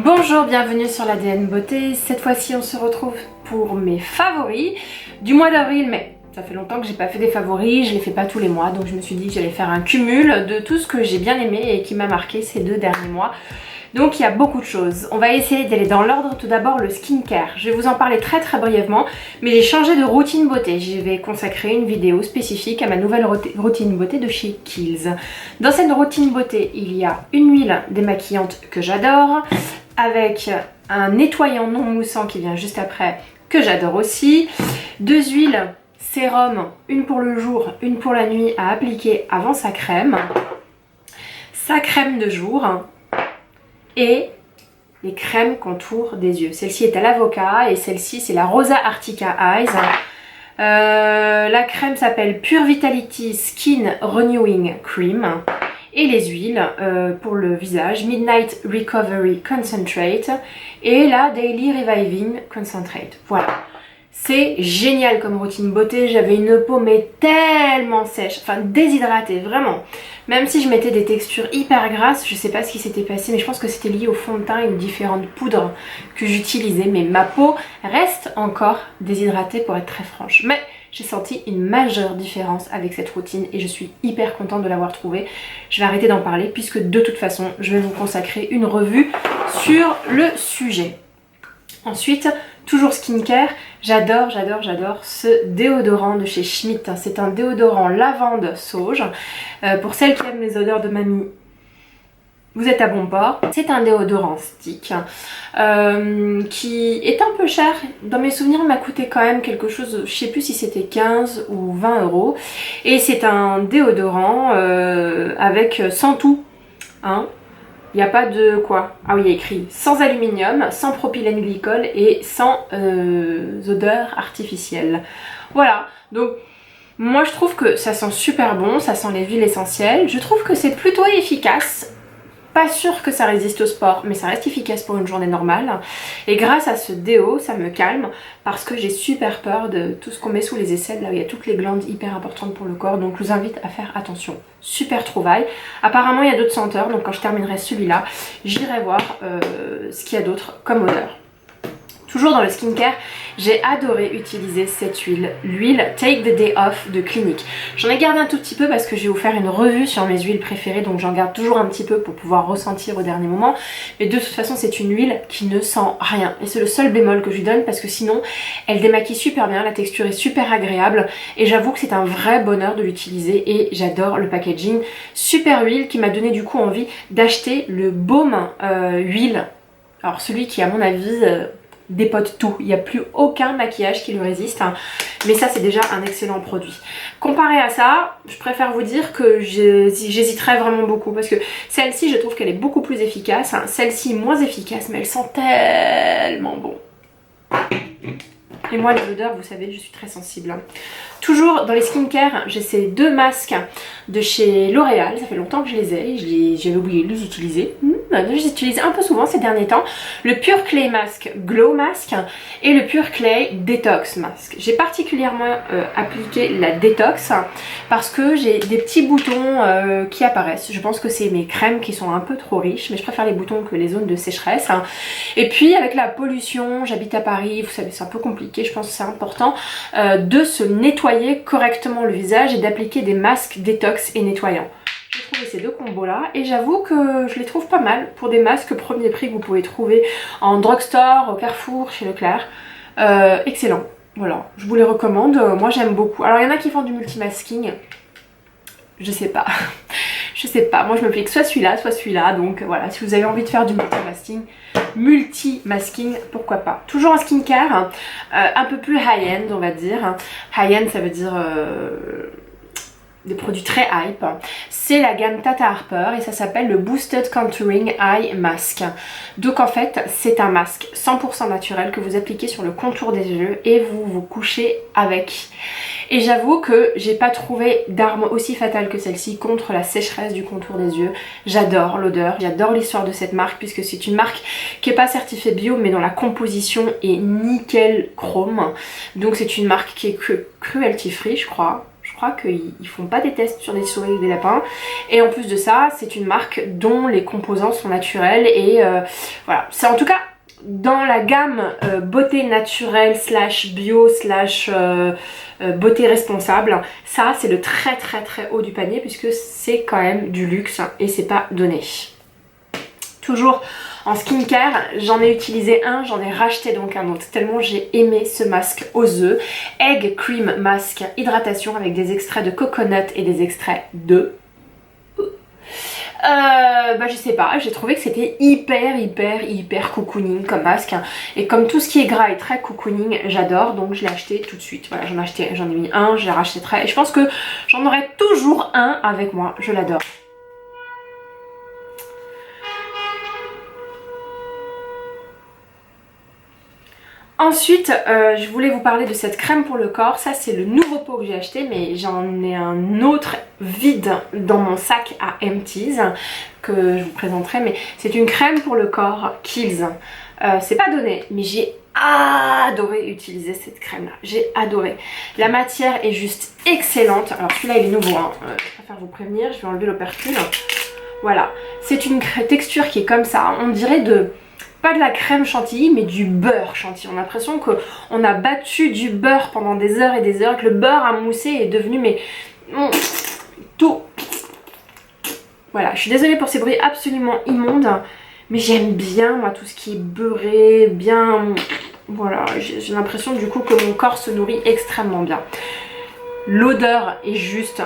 Bonjour, bienvenue sur l'ADN Beauté. Cette fois-ci on se retrouve pour mes favoris du mois d'avril, mais ça fait longtemps que j'ai pas fait des favoris, je les fais pas tous les mois, donc je me suis dit que j'allais faire un cumul de tout ce que j'ai bien aimé et qui m'a marqué ces 2 derniers mois. Donc il y a beaucoup de choses. On va essayer d'aller dans l'ordre. Tout d'abord le skincare. Je vais vous en parler très brièvement, mais j'ai changé de routine beauté. Je vais consacrer une vidéo spécifique à ma nouvelle routine beauté de chez Kiehl's. Dans cette routine beauté, il y a une huile démaquillante que j'adore, avec un nettoyant non moussant qui vient juste après, que j'adore aussi. 2 huiles sérum, une pour le jour, une pour la nuit à appliquer avant sa crème de jour. Et les crèmes contour des yeux. Celle-ci est à l'avocat et celle-ci c'est la Rosa Artica Eyes. La crème s'appelle Pure Vitality Skin Renewing Cream. Et les huiles pour le visage, Midnight Recovery Concentrate et la Daily Reviving Concentrate. Voilà. C'est génial comme routine beauté, j'avais une peau mais tellement sèche, enfin déshydratée, vraiment. Même si je mettais des textures hyper grasses, je sais pas ce qui s'était passé, mais je pense que c'était lié au fond de teint et aux différentes poudres que j'utilisais. Mais ma peau reste encore déshydratée pour être très franche. Mais j'ai senti une majeure différence avec cette routine et je suis hyper contente de l'avoir trouvée. Je vais arrêter d'en parler puisque de toute façon, je vais vous consacrer une revue sur le sujet. Ensuite, toujours skincare, j'adore ce déodorant de chez Schmitt. C'est un déodorant lavande sauge. Pour celles qui aiment les odeurs de mamie, vous êtes à bon port. C'est un déodorant stick qui est un peu cher. Dans mes souvenirs, il m'a coûté quand même quelque chose, je sais plus si c'était 15 ou 20 €. Et c'est un déodorant avec sans tout. Hein. Il n'y a pas de quoi? Ah oui, il y a écrit sans aluminium, sans propylène glycol et sans odeur artificielle. Voilà, donc moi je trouve que ça sent super bon, ça sent les huiles essentielles. Je trouve que c'est plutôt efficace. Pas sûr que ça résiste au sport, mais ça reste efficace pour une journée normale. Et grâce à ce déo, ça me calme parce que j'ai super peur de tout ce qu'on met sous les aisselles, là où il y a toutes les glandes hyper importantes pour le corps. Donc je vous invite à faire attention. Super trouvaille. Apparemment il y a d'autres senteurs, donc quand je terminerai celui-là, j'irai voir ce qu'il y a d'autre comme odeur. Toujours dans le skincare, j'ai adoré utiliser cette huile, l'huile Take the Day Off de Clinique. J'en ai gardé un tout petit peu parce que je vais vous faire une revue sur mes huiles préférées, donc j'en garde toujours un petit peu pour pouvoir ressentir au dernier moment. Mais de toute façon, c'est une huile qui ne sent rien. Et c'est le seul bémol que je lui donne parce que sinon, elle démaquille super bien, la texture est super agréable. Et j'avoue que c'est un vrai bonheur de l'utiliser et j'adore le packaging. Super huile qui m'a donné du coup envie d'acheter le baume huile. Alors celui qui à mon avis... dépote tout, il n'y a plus aucun maquillage qui lui résiste, hein. Mais ça c'est déjà un excellent produit. Comparé à ça, je préfère vous dire que j'hésiterais vraiment beaucoup parce que celle-ci je trouve qu'elle est beaucoup plus efficace, hein. Celle-ci moins efficace mais elle sent tellement bon. Et moi les odeurs, vous savez, je suis très sensible, hein. Toujours dans les skincare, j'ai ces 2 masques de chez L'Oréal. Ça fait longtemps que je les ai, j'avais oublié de les utiliser. Je les utilise un peu souvent ces derniers temps. Le Pure Clay Mask Glow Mask et le Pure Clay Detox Mask. J'ai particulièrement appliqué la Detox parce que j'ai des petits boutons qui apparaissent. Je pense que c'est mes crèmes qui sont un peu trop riches, mais je préfère les boutons que les zones de sécheresse. Et puis avec la pollution, j'habite à Paris, vous savez c'est un peu compliqué, je pense que c'est important de se nettoyer correctement le visage et d'appliquer des masques détox et nettoyants. J'ai trouvé ces 2 combos là et j'avoue que je les trouve pas mal pour des masques premier prix que vous pouvez trouver en drugstore, au Carrefour, chez Leclerc. Excellent, voilà, je vous les recommande, moi j'aime beaucoup. Alors il y en a qui font du multimasking, je sais pas. Je sais pas, moi je me que soit celui-là, donc voilà, si vous avez envie de faire du multimasking, pourquoi pas. Toujours en skincare, un peu plus high-end on va dire. High-end ça veut dire des produits très hype. C'est la gamme Tata Harper et ça s'appelle le Boosted Contouring Eye Mask. Donc en fait c'est un masque 100% naturel que vous appliquez sur le contour des yeux et vous vous couchez avec. Et j'avoue que j'ai pas trouvé d'arme aussi fatale que celle-ci contre la sécheresse du contour des yeux. J'adore l'odeur, j'adore l'histoire de cette marque puisque c'est une marque qui est pas certifiée bio mais dont la composition est nickel chrome. Donc c'est une marque qui est cruelty free je crois crois qu'ils font pas des tests sur des souris ou des lapins. Et en plus de ça, c'est une marque dont les composants sont naturels. Et voilà, c'est en tout cas dans la gamme beauté naturelle slash bio slash beauté responsable. Ça, c'est le très très très haut du panier puisque c'est quand même du luxe et c'est pas donné. Toujours en skincare, j'en ai utilisé un, j'en ai racheté donc un autre, tellement j'ai aimé ce masque aux œufs. Egg Cream Mask Hydratation avec des extraits de coconut et des extraits de... je sais pas, j'ai trouvé que c'était hyper cocooning comme masque. Et comme tout ce qui est gras est très cocooning, j'adore, donc je l'ai acheté tout de suite. Voilà, j'en ai mis un, je l'ai racheté très... Et je pense que j'en aurai toujours un avec moi, je l'adore. Ensuite, je voulais vous parler de cette crème pour le corps. Ça, c'est le nouveau pot que j'ai acheté, mais j'en ai un autre vide dans mon sac à Empties que je vous présenterai. Mais c'est une crème pour le corps Kiehl's. C'est pas donné, mais j'ai adoré utiliser cette crème-là. J'ai adoré. La matière est juste excellente. Alors celui-là, il est nouveau, hein. Je préfère vous prévenir. Je vais enlever l'opercule. Voilà. C'est une texture qui est comme ça. On dirait pas de la crème chantilly mais du beurre chantilly. On a l'impression qu'on a battu du beurre pendant des heures et des heures, que le beurre a moussé et est devenu tout. Voilà, je suis désolée pour ces bruits absolument immondes, mais j'aime bien moi tout ce qui est beurré, bien... Voilà, j'ai l'impression du coup que mon corps se nourrit extrêmement bien. L'odeur est juste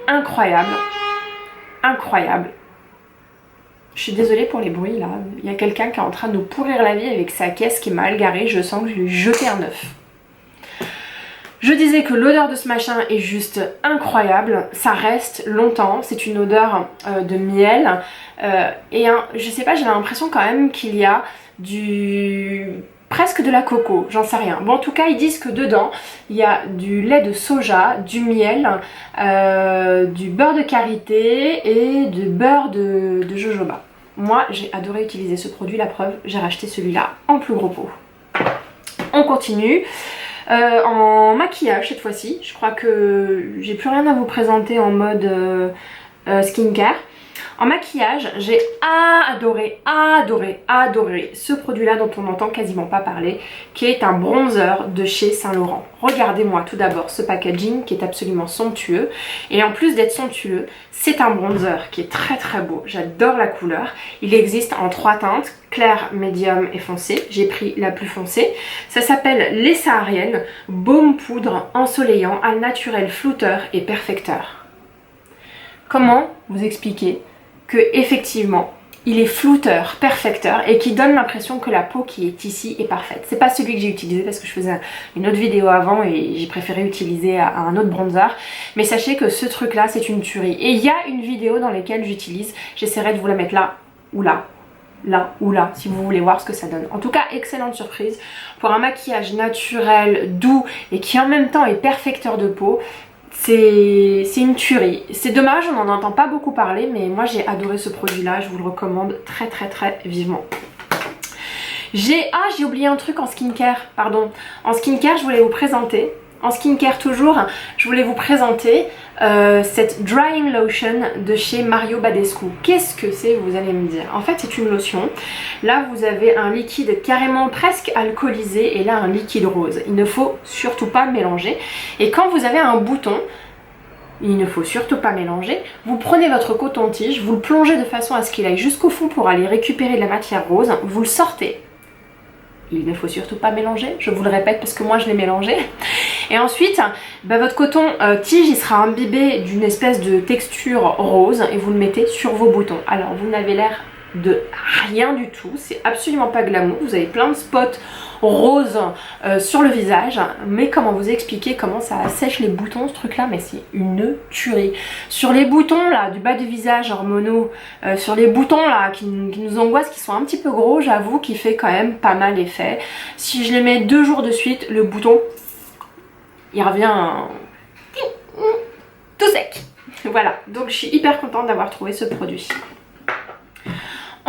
incroyable. Incroyable. Je suis désolée pour les bruits là, il y a quelqu'un qui est en train de nous pourrir la vie avec sa caisse qui est mal garée, je sens que je lui ai jeté un œuf. Je disais que l'odeur de ce machin est juste incroyable, ça reste longtemps, c'est une odeur de miel je sais pas, j'ai l'impression quand même qu'il y a presque de la coco, j'en sais rien. Bon, en tout cas, ils disent que dedans, il y a du lait de soja, du miel, du beurre de karité et du beurre de jojoba. Moi, j'ai adoré utiliser ce produit, la preuve, j'ai racheté celui-là en plus gros pot. On continue. En maquillage cette fois-ci, je crois que j'ai plus rien à vous présenter en mode skincare. En maquillage, j'ai adoré ce produit-là dont on n'entend quasiment pas parler, qui est un bronzer de chez Saint Laurent. Regardez-moi tout d'abord ce packaging qui est absolument somptueux. Et en plus d'être somptueux, c'est un bronzer qui est très très beau. J'adore la couleur. Il existe en 3 teintes, clair, médium et foncé. J'ai pris la plus foncée. Ça s'appelle Les Sahariennes, baume poudre ensoleillant al naturel flouteur et perfecteur. Comment vous expliquer que effectivement il est flouteur, perfecteur et qui donne l'impression que la peau qui est ici est parfaite. C'est pas celui que j'ai utilisé parce que je faisais une autre vidéo avant et j'ai préféré utiliser un autre bronzer, mais sachez que ce truc là c'est une tuerie. Et il y a une vidéo dans laquelle j'utilise, j'essaierai de vous la mettre là ou là ou là si vous voulez voir ce que ça donne. En tout cas, excellente surprise pour un maquillage naturel, doux et qui en même temps est perfecteur de peau. C'est une tuerie. C'est dommage, on n'en entend pas beaucoup parler, mais moi j'ai adoré ce produit là, je vous le recommande très très très vivement. J'ai oublié un truc en skincare, pardon. En skincare, je voulais vous présenter, en skincare toujours, je voulais vous présenter cette drying lotion de chez Mario Badescu. Qu'est-ce que c'est, vous allez me dire? En fait, c'est une lotion. Là, vous avez un liquide carrément presque alcoolisé et là, un liquide rose. Il ne faut surtout pas mélanger. Et quand vous avez un bouton, il ne faut surtout pas mélanger. Vous prenez votre coton-tige, vous le plongez de façon à ce qu'il aille jusqu'au fond pour aller récupérer de la matière rose. Vous le sortez. Il ne faut surtout pas mélanger, je vous le répète parce que moi je l'ai mélangé. Et ensuite, votre coton tige il sera imbibé d'une espèce de texture rose et vous le mettez sur vos boutons. Alors vous n'avez l'air de rien du tout, c'est absolument pas glamour, vous avez plein de spots roses sur le visage, mais comment vous expliquer comment ça sèche les boutons ce truc là, mais c'est une tuerie. Sur les boutons là du bas du visage hormonaux, sur les boutons là qui nous angoissent, qui sont un petit peu gros, j'avoue qu'il fait quand même pas mal effet. Si je les mets 2 jours de suite, le bouton il revient tout sec. Voilà, donc je suis hyper contente d'avoir trouvé ce produit.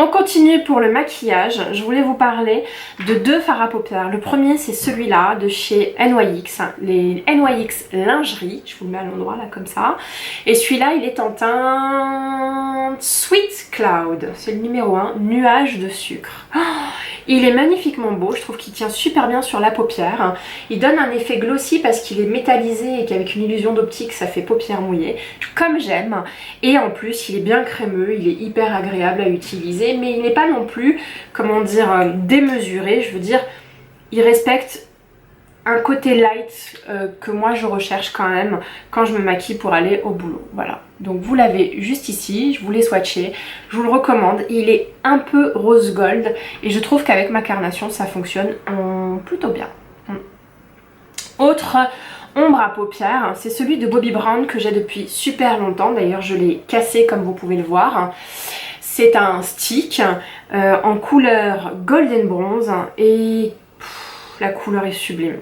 On continue pour le maquillage. Je voulais vous parler de deux fards à paupières. Le premier, c'est celui-là de chez NYX, les NYX lingerie. Je vous le mets à l'endroit là comme ça. Et celui-là, il est en teinte Sweet Cloud. C'est le numéro 1, nuage de sucre. Oh, il est magnifiquement beau. Je trouve qu'il tient super bien sur la paupière. Il donne un effet glossy parce qu'il est métallisé et qu'avec une illusion d'optique, ça fait paupières mouillées. Comme j'aime. Et en plus, il est bien crémeux. Il est hyper agréable à utiliser. Mais il n'est pas non plus, comment dire, démesuré. Je veux dire, il respecte un côté light que moi je recherche quand même quand je me maquille pour aller au boulot. Voilà. Donc vous l'avez juste ici, je vous l'ai swatché, je vous le recommande. Il est un peu rose gold et je trouve qu'avec ma carnation ça fonctionne plutôt bien. Autre ombre à paupières, c'est celui de Bobbi Brown que j'ai depuis super longtemps. D'ailleurs je l'ai cassé comme vous pouvez le voir. C'est un stick en couleur golden bronze et la couleur est sublime.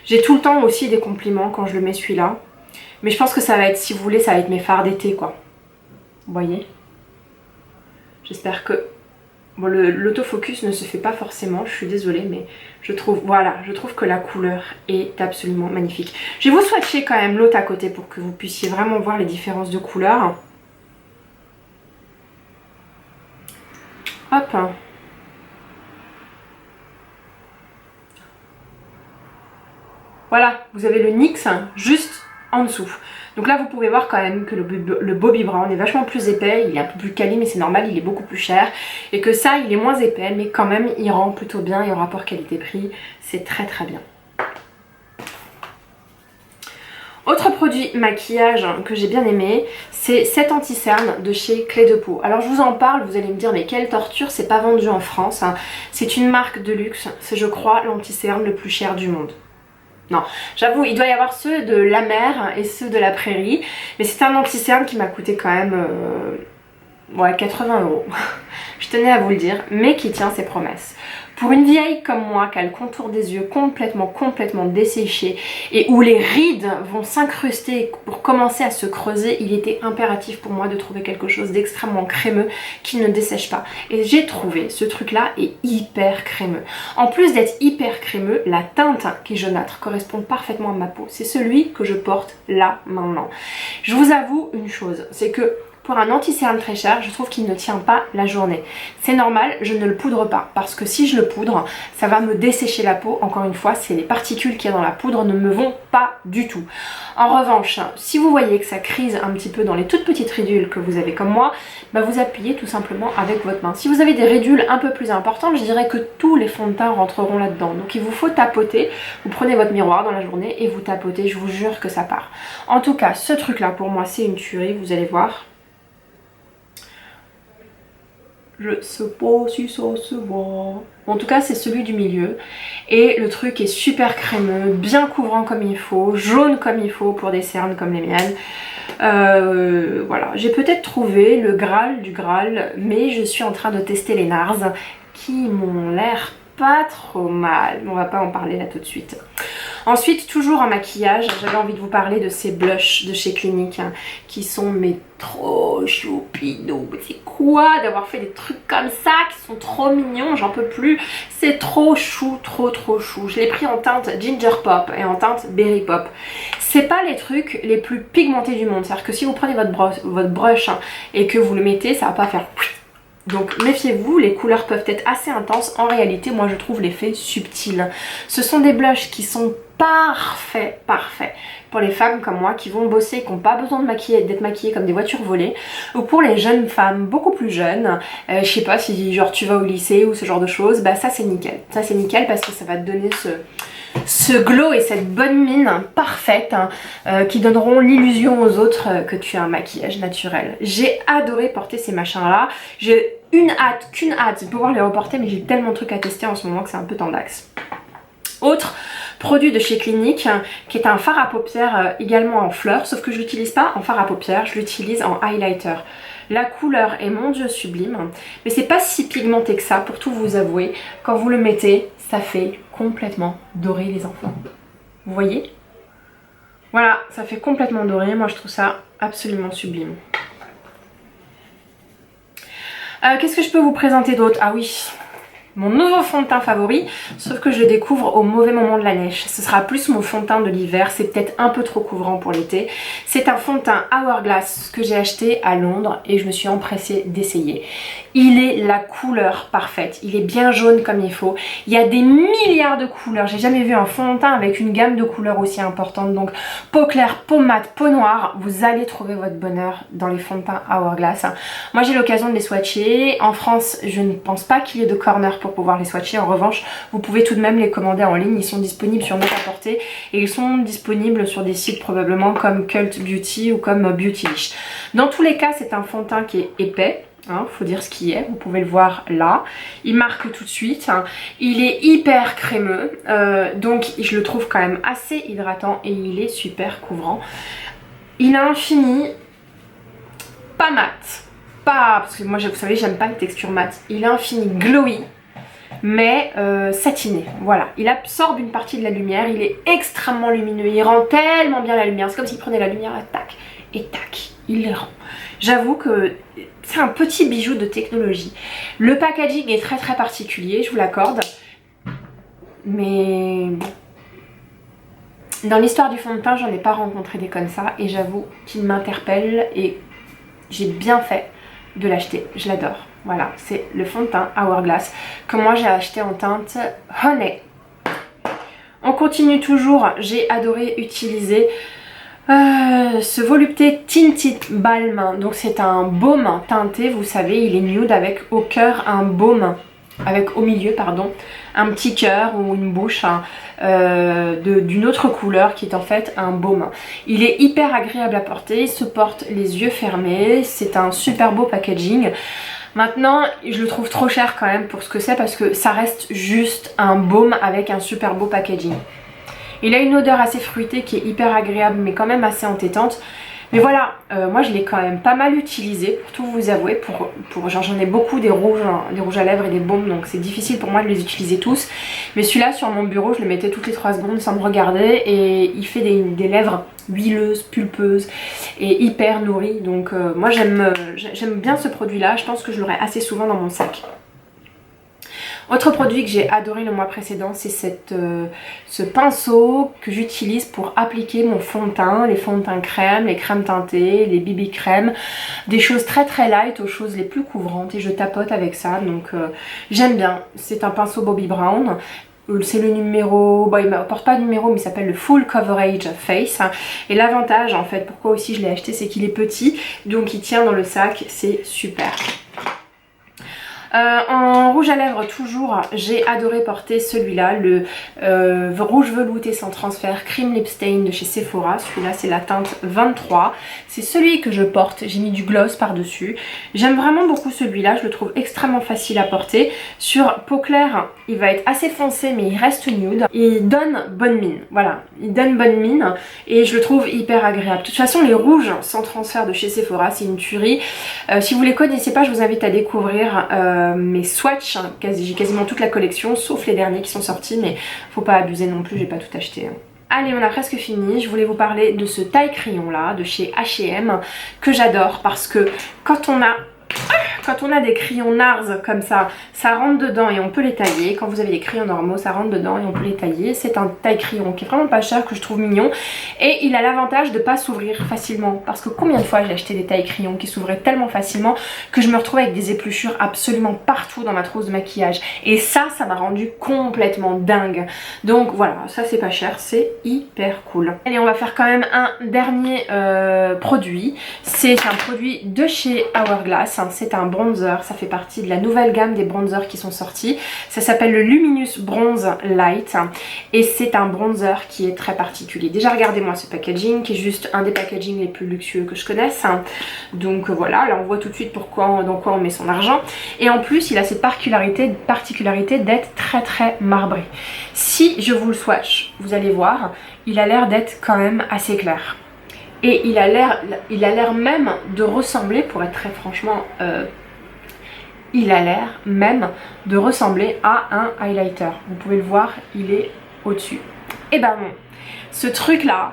J'ai tout le temps aussi des compliments quand je le mets celui-là. Mais je pense que ça va être, si vous voulez, ça va être mes fards d'été quoi. Vous voyez? J'espère que... Bon, l'autofocus ne se fait pas forcément, je suis désolée, mais je trouve, voilà, je trouve que la couleur est absolument magnifique. Je vais vous swatcher quand même l'autre à côté pour que vous puissiez vraiment voir les différences de couleurs. Hop. Voilà, vous avez le NYX juste en dessous. Donc là vous pouvez voir quand même que le Bobbi Brown est vachement plus épais, il est un peu plus quali mais c'est normal, il est beaucoup plus cher. Et que ça il est moins épais mais quand même il rend plutôt bien et au rapport qualité-prix c'est très très bien. Autre produit maquillage que j'ai bien aimé, c'est cet anti-cerne de chez Clé de Peau. Alors je vous en parle, vous allez me dire mais quelle torture, c'est pas vendu en France. C'est une marque de luxe, c'est je crois l'anti-cerne le plus cher du monde. Non, j'avoue, il doit y avoir ceux de la mer et ceux de la prairie, mais c'est un anti-cerne qui m'a coûté quand même ouais, 80 €. Je tenais à vous le dire, mais qui tient ses promesses. Pour une vieille comme moi qui a le contour des yeux complètement desséché et où les rides vont s'incruster pour commencer à se creuser, il était impératif pour moi de trouver quelque chose d'extrêmement crémeux qui ne dessèche pas. Et j'ai trouvé ce truc là est hyper crémeux. En plus d'être hyper crémeux, la teinte qui est jaunâtre correspond parfaitement à ma peau. C'est celui que je porte là maintenant. Je vous avoue une chose, c'est que pour un anti-cerne très cher, je trouve qu'il ne tient pas la journée. C'est normal, je ne le poudre pas parce que si je le poudre, ça va me dessécher la peau. Encore une fois, c'est les particules qu'il y a dans la poudre ne me vont pas du tout. En revanche, si vous voyez que ça crise un petit peu dans les toutes petites ridules que vous avez comme moi, bah vous appuyez tout simplement avec votre main. Si vous avez des ridules un peu plus importantes, je dirais que tous les fonds de teint rentreront là-dedans. Donc il vous faut tapoter, vous prenez votre miroir dans la journée et vous tapotez, je vous jure que ça part. En tout cas, ce truc-là pour moi c'est une tuerie, vous allez voir. Je sais pas si ça se voit. En tout cas c'est celui du milieu. Et le truc est super crémeux, bien couvrant comme il faut, jaune comme il faut pour des cernes comme les miennes. Voilà, j'ai peut-être trouvé le Graal du Graal, mais je suis en train de tester les NARS qui m'ont l'air pas trop mal. On va pas en parler là tout de suite. Ensuite, toujours en maquillage, j'avais envie de vous parler de ces blushs de chez Clinique hein, qui sont mais trop choupidous. C'est quoi d'avoir fait des trucs comme ça qui sont trop mignons, j'en peux plus. C'est trop chou, trop chou. Je l'ai pris en teinte Ginger Pop et en teinte Berry Pop. C'est pas les trucs les plus pigmentés du monde. C'est-à-dire que si vous prenez votre brush hein, et que vous le mettez, ça va pas faire... Donc méfiez-vous, les couleurs peuvent être assez intenses. En réalité, moi je trouve l'effet subtil. Ce sont des blushs qui sont parfaits pour les femmes comme moi qui vont bosser et qui n'ont pas besoin d'être maquillées comme des voitures volées, ou pour les jeunes femmes beaucoup plus jeunes, je sais pas si genre tu vas au lycée ou ce genre de choses, bah ça c'est nickel. Ça c'est nickel parce que ça va te donner ce glow et cette bonne mine parfaite hein, qui donneront l'illusion aux autres que tu as un maquillage naturel. J'ai adoré porter ces machins là. J'ai qu'une hâte de pouvoir les reporter, mais j'ai tellement de trucs à tester en ce moment que c'est un peu tendax. Autre produit de chez Clinique qui est un fard à paupières également en fleurs, sauf que je l'utilise pas en fard à paupières, je l'utilise en highlighter. La couleur est mon dieu sublime, mais c'est pas si pigmenté que ça pour tout vous avouer. Quand vous le mettez, ça fait complètement doré les enfants. Vous voyez? Voilà, ça fait complètement doré, moi je trouve ça absolument sublime. Qu'est-ce que je peux vous présenter d'autre? Ah oui, mon nouveau fond de teint favori, sauf que je le découvre au mauvais moment de la neige. Ce sera plus mon fond de teint de l'hiver, c'est peut-être un peu trop couvrant pour l'été. C'est un fond de teint Hourglass que j'ai acheté à Londres et je me suis empressée d'essayer. Il est la couleur parfaite, il est bien jaune comme il faut. Il y a des milliards de couleurs, j'ai jamais vu un fond de teint avec une gamme de couleurs aussi importante. Donc peau claire, peau mate, peau noire, vous allez trouver votre bonheur dans les fonds de teint Hourglass. Moi j'ai l'occasion de les swatcher. En France, je ne pense pas qu'il y ait de corner pour pouvoir les swatcher. En revanche, vous pouvez tout de même les commander en ligne. Ils sont disponibles sur Net-à-Porter et ils sont disponibles sur des sites probablement comme Cult Beauty ou comme Beautylish. Dans tous les cas, c'est un fond de teint qui est épais. Faut dire ce qui est, vous pouvez le voir là. Il marque tout de suite. Il est hyper crémeux, donc je le trouve quand même assez hydratant et il est super couvrant. Il a un fini pas mat, parce que moi vous savez j'aime pas les textures mat. Il a un fini glowy mais satiné, voilà. Il absorbe une partie de la lumière, il est extrêmement lumineux, il rend tellement bien la lumière, c'est comme s'il prenait la lumière, tac, et tac, il les rend. J'avoue que c'est un petit bijou de technologie. Le packaging est très très particulier, je vous l'accorde, mais dans l'histoire du fond de teint, j'en ai pas rencontré des comme ça, et j'avoue qu'il m'interpelle, et j'ai bien fait de l'acheter, je l'adore. Voilà, c'est le fond de teint Hourglass que moi j'ai acheté en teinte Honey. On continue toujours, j'ai adoré utiliser ce volupté Tinted Balm. Donc c'est un baume teinté, vous savez, il est nude avec au cœur un baume, avec au milieu pardon, un petit cœur ou une bouche d'une autre couleur qui est en fait un baume. Il est hyper agréable à porter, il se porte les yeux fermés, c'est un super beau packaging. Maintenant, je le trouve trop cher quand même pour ce que c'est parce que ça reste juste un baume avec un super beau packaging. Il a une odeur assez fruitée qui est hyper agréable mais quand même assez entêtante. Mais voilà, moi je l'ai quand même pas mal utilisé pour tout vous avouer. J'en ai beaucoup des rouges à lèvres et des baumes donc c'est difficile pour moi de les utiliser tous. Mais celui-là sur mon bureau je le mettais toutes les 3 secondes sans me regarder et il fait des lèvres huileuses, pulpeuses et hyper nourries. Donc moi j'aime bien ce produit là, je pense que je l'aurai assez souvent dans mon sac. Autre produit que j'ai adoré le mois précédent, c'est ce pinceau que j'utilise pour appliquer mon fond de teint, les fonds de teint crème, les crèmes teintées, les BB crèmes, des choses très très light aux choses les plus couvrantes et je tapote avec ça donc j'aime bien. C'est un pinceau Bobbi Brown. C'est le numéro, bon il ne porte pas de numéro mais il s'appelle le Full Coverage Face. Et l'avantage en fait, pourquoi aussi je l'ai acheté, c'est qu'il est petit donc il tient dans le sac, c'est super. En rouge à lèvres toujours, j'ai adoré porter celui-là, le rouge velouté sans transfert Cream Lip Stain de chez Sephora. Celui-là c'est la teinte 23. C'est celui que je porte, j'ai mis du gloss par dessus. J'aime vraiment beaucoup celui-là, je le trouve extrêmement facile à porter. Sur peau claire, il va être assez foncé mais il reste nude. Il donne bonne mine, voilà, il donne bonne mine et je le trouve hyper agréable. De toute façon les rouges sans transfert de chez Sephora c'est une tuerie. Si vous les connaissez pas, je vous invite à découvrir mes swatchs, j'ai quasiment toute la collection sauf les derniers qui sont sortis mais faut pas abuser non plus, j'ai pas tout acheté. Allez, on a presque fini, je voulais vous parler de ce taille crayon là de chez H&M que j'adore parce que quand on a des crayons NARS comme ça rentre dedans et on peut les tailler. Quand vous avez des crayons normaux, ça rentre dedans et on peut les tailler. C'est un taille crayon qui est vraiment pas cher, que je trouve mignon. Et il a l'avantage de pas s'ouvrir facilement. Parce que combien de fois j'ai acheté des tailles crayons qui s'ouvraient tellement facilement que je me retrouvais avec des épluchures absolument partout dans ma trousse de maquillage. Et ça m'a rendu complètement dingue. Donc voilà, ça c'est pas cher, c'est hyper cool. Allez, on va faire quand même un dernier produit. C'est un produit de chez Hourglass. C'est un bronzer, ça fait partie de la nouvelle gamme des bronzers qui sont sortis. Ça s'appelle le Luminous Bronze Light et c'est un bronzer qui est très particulier. Déjà regardez-moi ce packaging qui est juste un des packagings les plus luxueux que je connaisse. Donc voilà, là on voit tout de suite dans quoi on met son argent. Et en plus il a cette particularité d'être très très marbré. Si je vous le swatch, vous allez voir, il a l'air d'être quand même assez clair. Et il a l'air même de ressembler, pour être très franchement, il a l'air même de ressembler à un highlighter. Vous pouvez le voir, il est au-dessus. Et ben non, ce truc là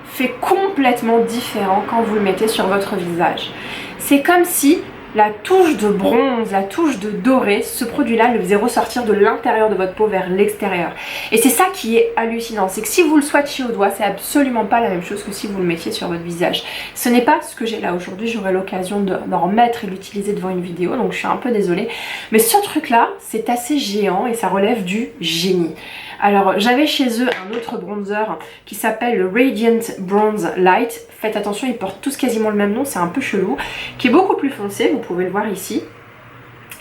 fait complètement différent quand vous le mettez sur votre visage. C'est comme si la touche de bronze, la touche de doré, ce produit-là le faisait ressortir de l'intérieur de votre peau vers l'extérieur. Et c'est ça qui est hallucinant, c'est que si vous le swatchez au doigt, c'est absolument pas la même chose que si vous le mettiez sur votre visage. Ce n'est pas ce que j'ai là aujourd'hui, j'aurai l'occasion d'en remettre et l'utiliser devant une vidéo, donc je suis un peu désolée. Mais ce truc-là, c'est assez géant et ça relève du génie. Alors j'avais chez eux un autre bronzer qui s'appelle le Radiant Bronze Light. Faites attention, ils portent tous quasiment le même nom, c'est un peu chelou. Qui est beaucoup plus foncé, vous pouvez le voir ici.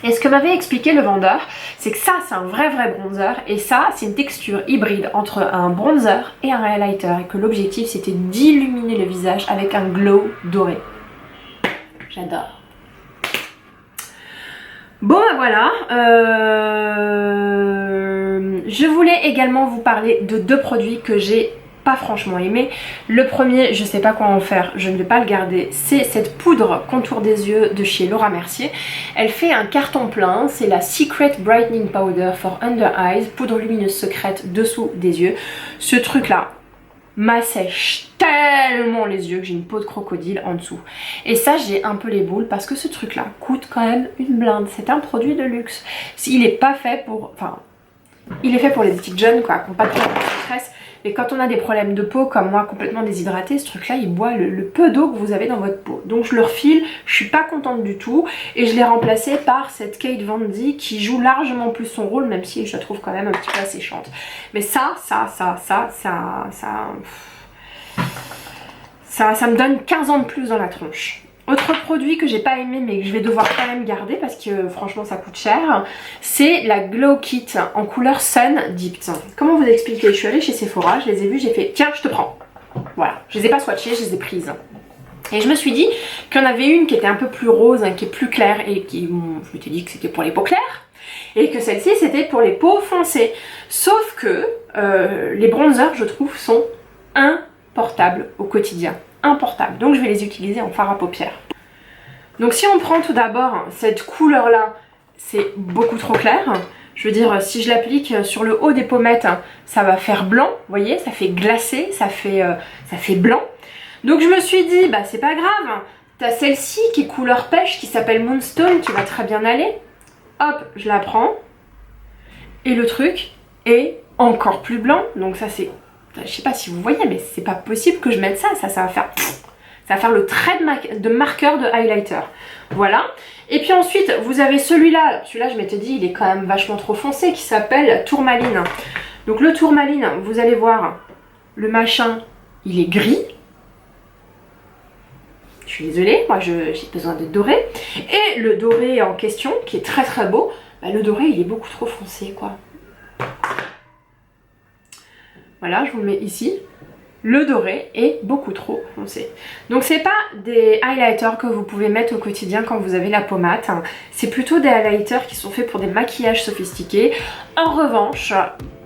Et ce que m'avait expliqué le vendeur, c'est que ça c'est un vrai bronzer et ça c'est une texture hybride entre un bronzer et un highlighter et que l'objectif c'était d'illuminer le visage avec un glow doré. J'adore. Bon ben voilà, je voulais également vous parler de deux produits que j'ai pas franchement aimé. Le premier, je sais pas quoi en faire, je ne vais pas le garder, c'est cette poudre contour des yeux de chez Laura Mercier. Elle fait un carton plein, c'est la Secret Brightening Powder for Under Eyes, poudre lumineuse secrète dessous des yeux. Ce truc là m'assèche tellement les yeux que j'ai une peau de crocodile en dessous. Et ça j'ai un peu les boules parce que ce truc là coûte quand même une blinde, c'est un produit de luxe. Il est pas fait pour... Enfin, il est fait pour les petites jeunes quoi, qui n'ont pas de stress. Mais quand on a des problèmes de peau comme moi complètement déshydratée, ce truc là il boit le peu d'eau que vous avez dans votre peau. Donc je le refile, je suis pas contente du tout et je l'ai remplacé par cette Kate Von D qui joue largement plus son rôle même si je la trouve quand même un petit peu asséchante. Mais ça me donne 15 ans de plus dans la tronche. Autre produit que j'ai pas aimé mais que je vais devoir quand même garder parce que franchement ça coûte cher, c'est la Glow Kit en couleur Sun Dipped. Comment vous expliquer? Je suis allée chez Sephora, je les ai vus, j'ai fait tiens je te prends. Voilà, je les ai pas swatchées, je les ai prises. Et je me suis dit qu'il y en avait une qui était un peu plus rose, qui est plus claire et qui, je m'étais dit que c'était pour les peaux claires. Et que celle-ci c'était pour les peaux foncées. Sauf que les bronzers je trouve sont importables au quotidien. Importables. Donc je vais les utiliser en fard à paupières. Donc si on prend tout d'abord cette couleur là, c'est beaucoup trop clair. Je veux dire si je l'applique sur le haut des pommettes, ça va faire blanc. Vous voyez, ça fait glacé, ça fait blanc. Donc je me suis dit, bah c'est pas grave. T'as celle-ci qui est couleur pêche qui s'appelle Moonstone qui va très bien aller. Hop, je la prends. Et le truc est encore plus blanc. Donc ça c'est... Je sais pas si vous voyez, mais c'est pas possible que je mette ça. Ça va faire le trait de marqueur de highlighter. Voilà. Et puis ensuite, vous avez celui-là. Celui-là, je m'étais dit, il est quand même vachement trop foncé, qui s'appelle Tourmaline. Donc le Tourmaline, vous allez voir, le machin, il est gris. Je suis désolée, moi j'ai besoin de doré. Et le doré en question, qui est très beau, bah, le doré, il est beaucoup trop foncé, quoi. Voilà, je vous le mets ici. Le doré est beaucoup trop foncé. Donc c'est pas des highlighters que vous pouvez mettre au quotidien quand vous avez la peau mate. C'est plutôt des highlighters qui sont faits pour des maquillages sophistiqués. En revanche,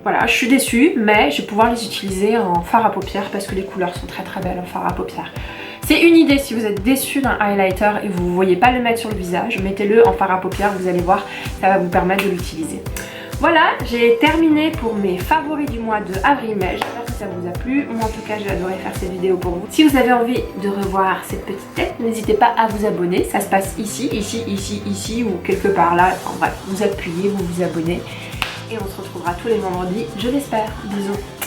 voilà, je suis déçue, mais je vais pouvoir les utiliser en fard à paupières parce que les couleurs sont très belles en fard à paupières. C'est une idée si vous êtes déçu d'un highlighter et vous ne voyez pas le mettre sur le visage, mettez-le en fard à paupières, vous allez voir, ça va vous permettre de l'utiliser. Voilà, j'ai terminé pour mes favoris du mois de avril-mai. J'espère que ça vous a plu. Moi en tout cas, j'ai adoré faire cette vidéo pour vous. Si vous avez envie de revoir cette petite tête, n'hésitez pas à vous abonner. Ça se passe ici, ici ou quelque part là. Enfin bref, vous appuyez, vous vous abonnez. Et on se retrouvera tous les vendredis, je l'espère. Bisous.